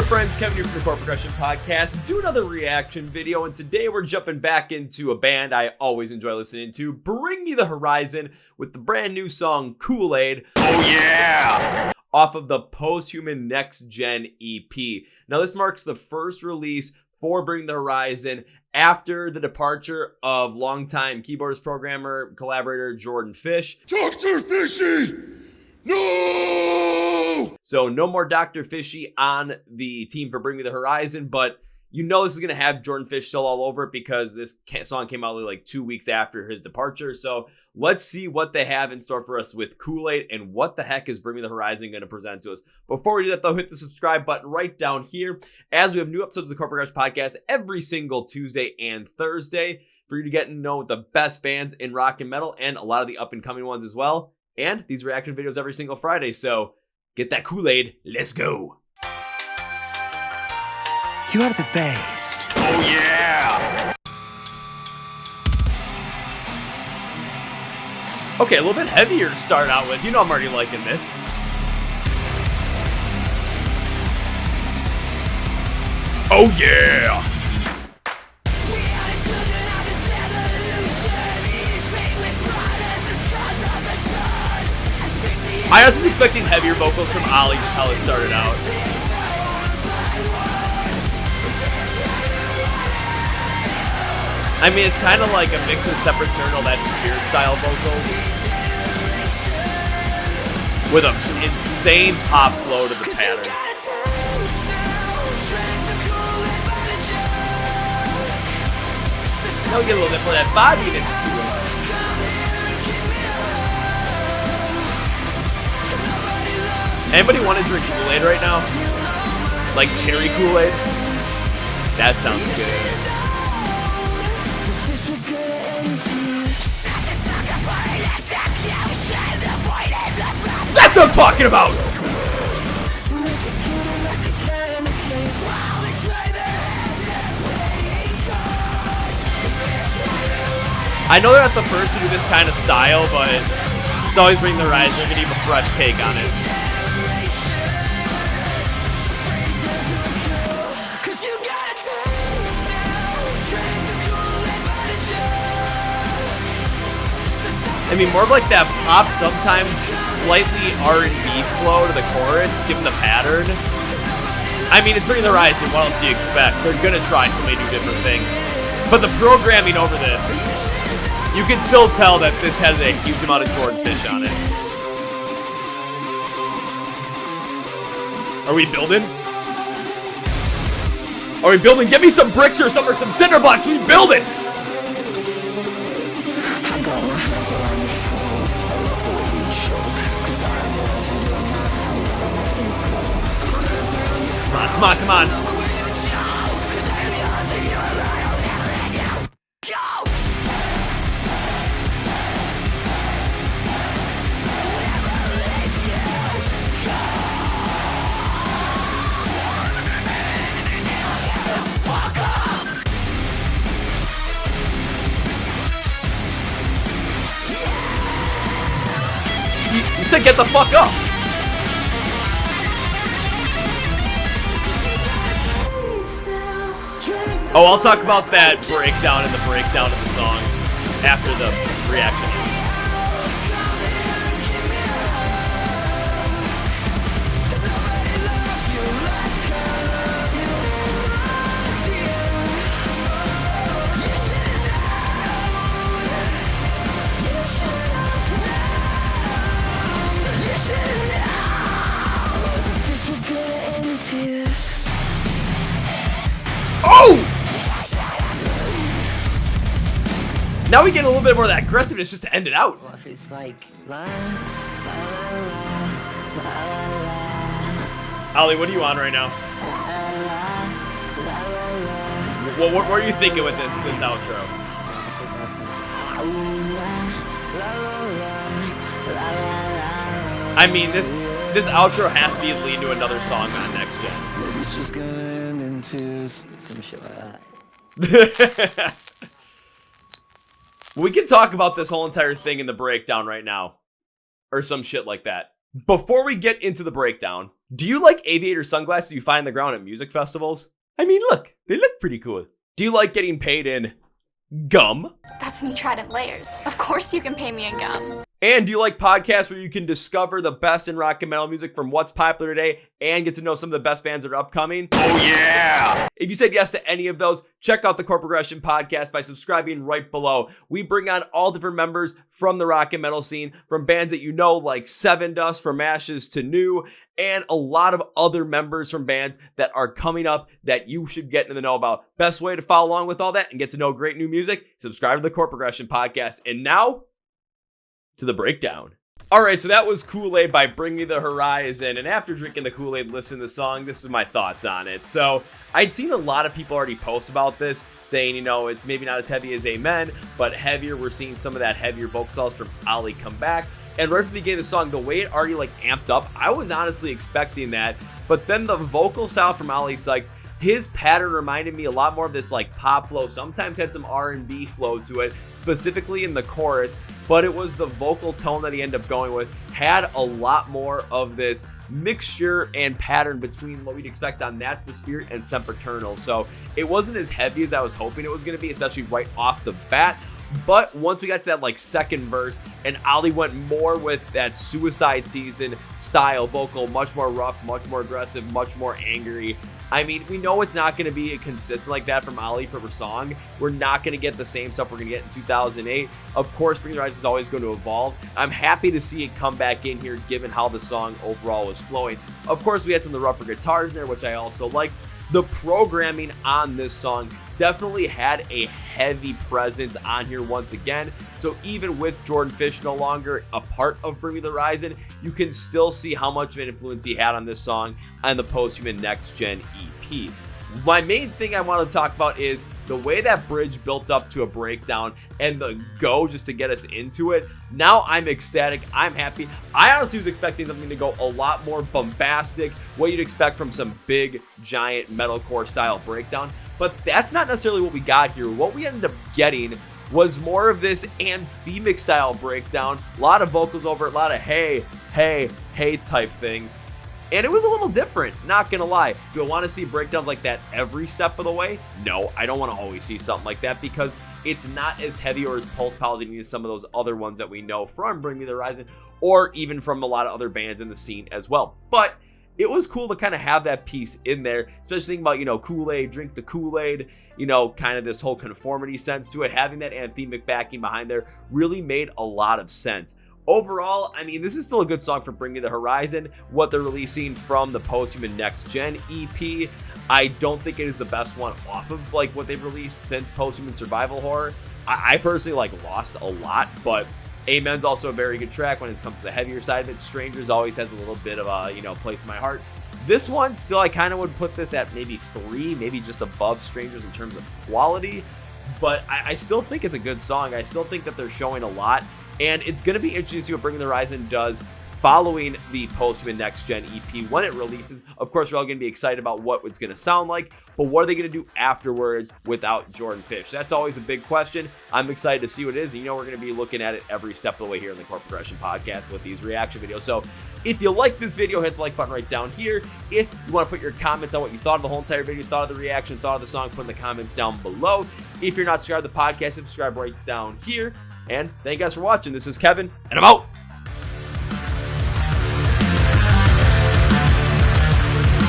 friends, Kevin here from the Chord Percussion Podcast. Do another reaction video, and today we're jumping back into a band I always enjoy listening to, Bring Me the Horizon, with the brand new song Kool Aid. Oh yeah! Off of the Posthuman Next Gen EP. Now this marks the first release for Bring the Horizon after the departure of longtime keyboardist, programmer, collaborator Jordan Fish. Dr. Fishy! No! So no more Dr. Fishy on the team for Bring Me the Horizon, but you know this is going to have Jordan Fish still all over it because this song came out like 2 weeks after his departure. So let's see what they have in store for us with Kool Aid and what the heck is Bring Me the Horizon going to present to us. Before we do that though, hit the subscribe button right down here as we have new episodes of the Chord Percussion Podcast every single Tuesday and Thursday for you to get to know the best bands in rock and metal and a lot of the up and coming ones as well. And these reaction videos every single Friday. So get that Kool Aid. Let's go. You are the best. Oh yeah! Okay, a little bit heavier to start out with. You know I'm already liking this. Oh yeah! I also was expecting heavier vocals from Ollie, just how it started out. I mean, it's kind of like a mix of Sepultura, That's the Spirit style vocals with an insane pop flow to the pattern. Now we get a little bit more of that bobbiness to it. Anybody want to drink Kool Aid right now? Like cherry Kool Aid? That sounds good. That's what I'm talking about! I know they're not the first to do this kind of style, but it's always Bring the Horizon. They're gonna give a fresh take on it. I mean, more of like that pop, sometimes slightly R&B flow to the chorus, given the pattern. I mean, it's Bring the Horizon, what else do you expect? They're gonna try so many new different things. But the programming over this, you can still tell that this has a huge amount of Jordan Fish on it. Are we building? Are we building? Give me some bricks or some cinder blocks, we building! Come on, come on. You said get the fuck up. Oh, I'll talk about that breakdown and the breakdown of the song after the reaction. Oh! Now we get a little bit more of that aggressiveness just to end it out. What if it's like la la la la la? Ollie, what are you on right now? Well, what are you thinking with this outro? I mean, this outro has to be leading to another song on Next Gen. This was gonna end into some shit like that. We can talk about this whole entire thing in the breakdown right now. Or some shit like that. Before we get into the breakdown, do you like aviator sunglasses you find on the ground at music festivals? I mean, look, they look pretty cool. Do you like getting paid in gum? That's me Trident layers. Of course you can pay me in gum. And do you like podcasts where you can discover the best in rock and metal music from what's popular today and get to know some of the best bands that are upcoming? Oh yeah! If you said yes to any of those, check out the Chord Progression podcast by subscribing right below. We bring on all different members from the rock and metal scene, from bands that you know like Seven Dust, From Ashes to New, and a lot of other members from bands that are coming up that you should get in the know about. Best way to follow along with all that and get to know great new music, subscribe to the Chord Progression podcast. And now, to the breakdown. All right, so that was Kool Aid by Bring Me the Horizon, and after drinking the Kool Aid, listening to the song, this is my thoughts on it. So I'd seen a lot of people already post about this, saying, you know, it's maybe not as heavy as Amen, but heavier. We're seeing some of that heavier vocal styles from Ali come back, and right from the beginning of the song, the way it already like amped up, I was honestly expecting that, but then the vocal style from Ali Sykes, his pattern reminded me a lot more of this like pop flow, sometimes had some R&B flow to it, specifically in the chorus, but it was the vocal tone that he ended up going with, had a lot more of this mixture and pattern between what we'd expect on That's the Spirit and Sempiternal. So it wasn't as heavy as I was hoping it was going to be, especially right off the bat. But once we got to that like second verse and Ali went more with that Suicide Season style vocal, much more rough, much more aggressive, much more angry. I mean, we know it's not going to be consistent like that from Ali for a song. We're not going to get the same stuff we're going to get in 2008. Of course, Bring the Horizon is always going to evolve. I'm happy to see it come back in here given how the song overall was flowing. Of course, we had some of the rougher guitars in there, which I also like. The programming on this song definitely had a heavy presence on here once again. So even with Jordan Fish no longer a part of Bring Me the Horizon, you can still see how much of an influence he had on this song and the Posthuman Next Gen EP. My main thing I want to talk about is the way that bridge built up to a breakdown and the go just to get us into it. Now I'm ecstatic. I'm happy. I honestly was expecting something to go a lot more bombastic, what you'd expect from some big, giant metalcore style breakdown. But that's not necessarily what we got here. What we ended up getting was more of this anthemic style breakdown. A lot of vocals over it, a lot of hey, hey, hey type things. And it was a little different, not gonna lie. Do I want to see breakdowns like that every step of the way? No, I don't want to always see something like that because it's not as heavy or as pulse pounding as some of those other ones that we know from Bring Me the Horizon or even from a lot of other bands in the scene as well. But it was cool to kind of have that piece in there, especially thinking about, you know, Kool Aid, drink the Kool Aid, you know, kind of this whole conformity sense to it. Having that anthemic backing behind there really made a lot of sense. Overall, I mean, this is still a good song for Bring Me the Horizon. What they're releasing from the Posthuman Next Gen EP, I don't think it is the best one off of like what they've released since Posthuman Survival Horror. I personally like Lost a lot, but Amen's also a very good track when it comes to the heavier side of it. Strangers always has a little bit of a, you know, place in my heart. This one, still, I kind of would put this at maybe 3, maybe just above Strangers in terms of quality, but I still think it's a good song. I still think that they're showing a lot. And it's going to be interesting to see what Bring Me the Horizon does following the Posthuman Next Gen EP when it releases. Of course, we're all going to be excited about what it's going to sound like, but what are they going to do afterwards without Jordan Fish? That's always a big question. I'm excited to see what it is. And you know, we're going to be looking at it every step of the way here in the Chord Progression podcast with these reaction videos. So if you like this video, hit the like button right down here. If you want to put your comments on what you thought of the whole entire video, thought of the reaction, thought of the song, put in the comments down below. If you're not subscribed to the podcast, subscribe right down here. And thank you guys for watching. This is Kevin, and I'm out.